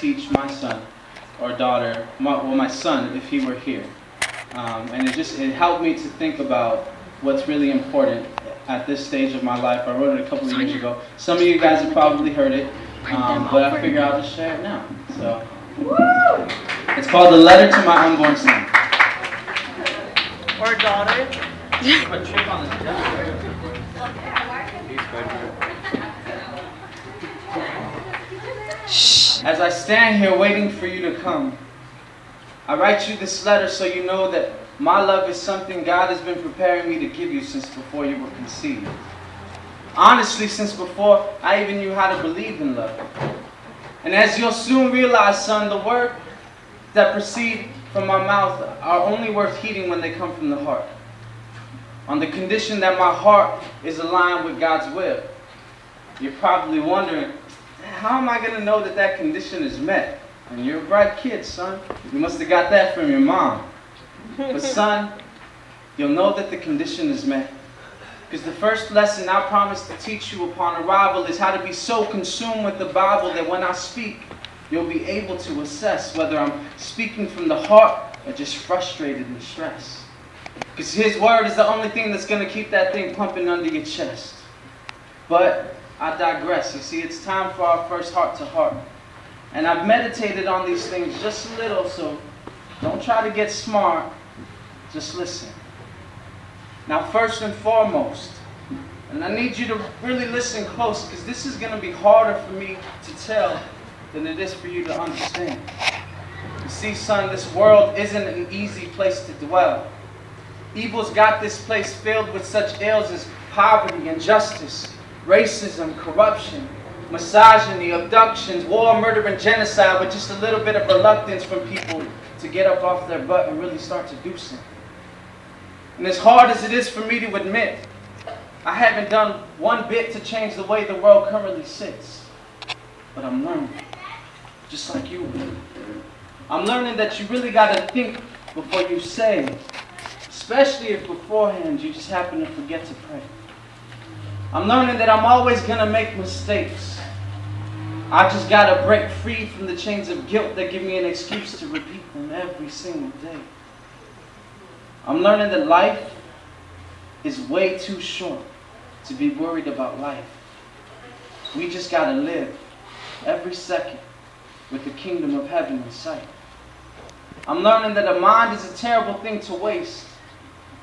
teach my son or daughter, my son, if he were here. And it helped me to think about what's really important at this stage of my life. I wrote it a couple of years ago. Some of you guys have probably heard it, but I figured I'll just share it now. So, it's called The Letter to My Unborn Son. Or daughter. As I stand here waiting for you to come, I write you this letter so you know that my love is something God has been preparing me to give you since before you were conceived. Honestly, since before I even knew how to believe in love. And as you'll soon realize, son, the words that proceed from my mouth are only worth heeding when they come from the heart. On the condition that my heart is aligned with God's will. You're probably wondering, how am I going to know that that condition is met? And you're a bright kid, son. You must have got that from your mom. But son, you'll know that the condition is met. Because the first lesson I promise to teach you upon arrival is how to be so consumed with the Bible that when I speak, you'll be able to assess whether I'm speaking from the heart or just frustrated and stressed. Because His Word is the only thing that's going to keep that thing pumping under your chest. But I digress. You see, it's time for our first heart-to-heart. And I've meditated on these things just a little, so don't try to get smart. Just listen. Now, first and foremost, and I need you to really listen close, because this is going to be harder for me to tell than it is for you to understand. You see, son, this world isn't an easy place to dwell. Evil's got this place filled with such ills as poverty, injustice, racism, corruption, misogyny, abductions, war, murder, and genocide, with just a little bit of reluctance from people to get up off their butt and really start to do something. And as hard as it is for me to admit, I haven't done one bit to change the way the world currently sits. But I'm learning, just like you will. I'm learning that you really got to think before you say, especially if beforehand you just happen to forget to pray. I'm learning that I'm always going to make mistakes. I just got to break free from the chains of guilt that give me an excuse to repeat them every single day. I'm learning that life is way too short to be worried about life. We just got to live every second with the kingdom of heaven in sight. I'm learning that a mind is a terrible thing to waste.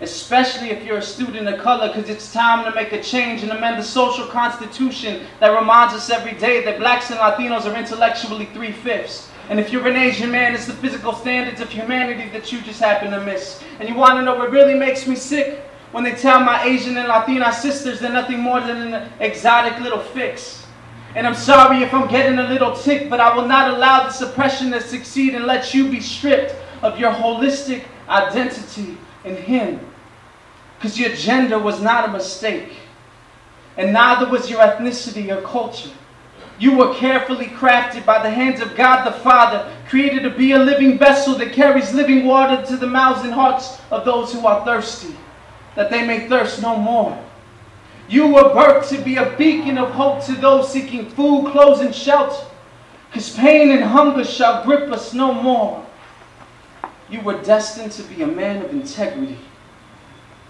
Especially if you're a student of color, because it's time to make a change and amend the social constitution that reminds us every day that blacks and Latinos are intellectually 3/5. And if you're an Asian man, it's the physical standards of humanity that you just happen to miss. And you want to know what really makes me sick? When they tell my Asian and Latina sisters they're nothing more than an exotic little fix. And I'm sorry if I'm getting a little tick, but I will not allow the suppression to succeed and let you be stripped of your holistic identity in Him. Because your gender was not a mistake. And neither was your ethnicity or culture. You were carefully crafted by the hands of God the Father, created to be a living vessel that carries living water to the mouths and hearts of those who are thirsty, that they may thirst no more. You were birthed to be a beacon of hope to those seeking food, clothes, and shelter, because pain and hunger shall grip us no more. You were destined to be a man of integrity,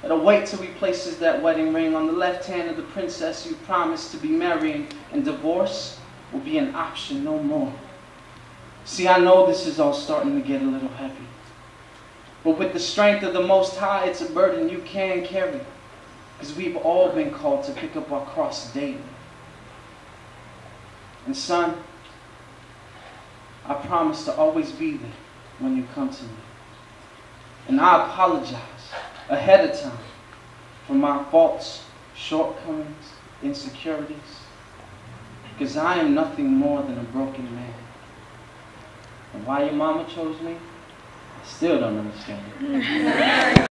that'll wait till He places that wedding ring on the left hand of the princess you promised to be marrying, and divorce will be an option no more. See, I know this is all starting to get a little heavy. But with the strength of the Most High, it's a burden you can carry. Because we've all been called to pick up our cross daily. And son, I promise to always be there when you come to me. And I apologize ahead of time for my faults, shortcomings, insecurities. Because I am nothing more than a broken man. And why your mama chose me, I still don't understand it.